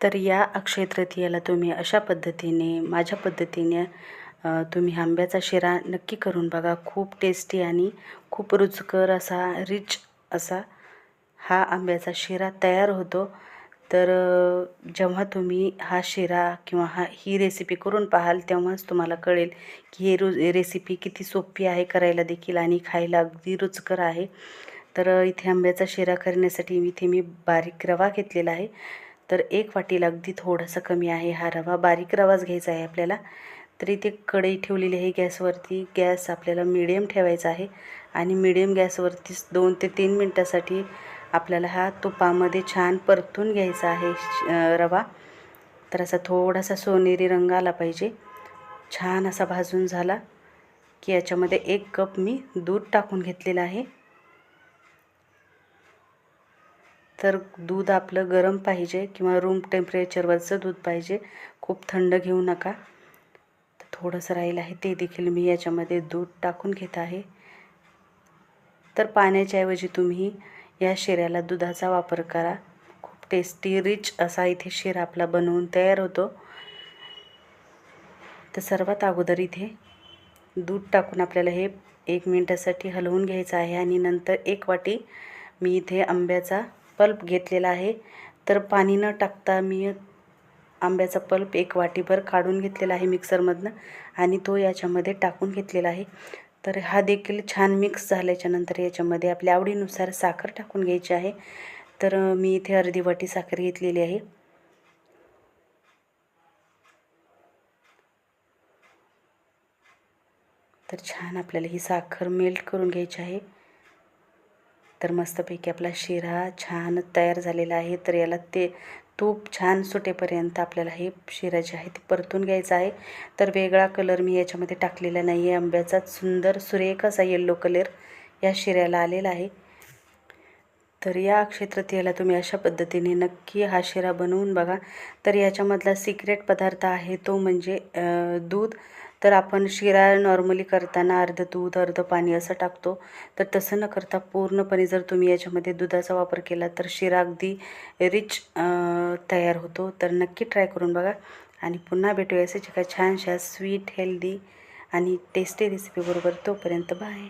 तर या अक्षय तृतीयेला तुम्ही अशा पद्धतीने माझ्या पद्धतीने तुम्ही आंब्याचा शिरा नक्की करून बघा। खूप टेस्टी आणि खूप रुचकर असा रिच असा हा आंब्याचा शिरा तयार होतो। तर जेव्हा तुम्ही हा शिरा किंवा ही रेसिपी करून पाहाल तेव्हाच तुम्हाला कळेल की ही रेसिपी किती सोपी आहे करायला देखील आणि खायला अगदी रुचकर आहे। तर इथे आंब्याचा शिरा करण्यासाठी इथे मी बारीक रवा घेतलेला आहे। तर 1 वाटीला अगदी थोडासा कमी आहे हा रवा, बारीक रवाच घ्यायचा आहे आपल्याला। तर इथे कढई ठेवलेली आहे गॅसवरती। गॅस आपल्याला मीडियम ठेवायचा आहे आणि मीडियम गॅसवरती 2 ते 3 मिनिटासाठी आपल्याला हा तुपामध्ये छान परतून घ्यायचा आहे रवा। तर असा थोडासा सोनेरी रंग आला पाहिजे। छान असा भाजून झाला की याच्यामध्ये 1 कप मी दूध टाकून घेतलेलं आहे। तर दूध आपलं गरम पाहिजे किंवा रूम टेम्परेचरवरचं दूध पाहिजे, खूप थंड घेऊ नका। तर थोडंसं राहील आहे ते देखील मी याच्यामध्ये दूध टाकून घेत आहे। तर पाण्याच्या ऐवजी तुम्ही या शिऱ्याला दुधाचा वापर करा। खूप टेस्टी रिच असा इथे शिरा आपला बनवून तयार होतो। तर सर्वात अगोदर इथे दूध टाकून आपल्याला हे 1 मिनिटासाठी हलवून घ्यायचं आहे आणि नंतर 1 वाटी मी इथे आंब्याचा पल्प घेतलेला आहे। तर पाणी न टाकता मी आंब्याचा पल्प 1 वाटीभर काढून घेतलेला आहे मिक्सरमधनं आणि तो याच्यामध्ये टाकून घेतलेला आहे। तर हा देखील छान मिक्स झाल्याच्या नंतर याच्यामध्ये आपल्या आवडीनुसार साखर टाकून घ्यायची आहे। तर मी इथे अर्धी वाटी साखर घेतलेली आहे। तर छान आपल्याला ही साखर मेल्ट करून घ्यायची आहे। तर मस्तपैकी आपला शिरा छान तयार झालेला आहे। तर याला ते तूप छान सुटेपर्यंत आपल्याला हे शिरा जे आहे ते परतून घ्यायचा आहे। तर वेगळा कलर मी याच्यामध्ये टाकलेला नाही आहे। आंब्याचा सुंदर सुरेख असा येलो कलर या शिऱ्याला आलेला आहे। तर या अक्षय तृतीयेला तुम्ही अशा पद्धतीने नक्की हा शिरा बनवून बघा। तर याच्यामधला सिक्रेट पदार्थ आहे तो म्हणजे दूध। तर आपण शिरा नॉर्मली करताना अर्ध दूध अर्ध पाणी असं टाकतो। तर तसं न करता पूर्णपणे जर तुम्ही याच्यामध्ये दुधाचा वापर केला तर शिरा अगदी रिच तयार होतो। तर नक्की ट्राय करून बघा आणि पुन्हा भेटूया अशाच एका छानशा स्वीट हेल्दी आणि टेस्टी रेसिपीबरोबर। तोपर्यंत बाय।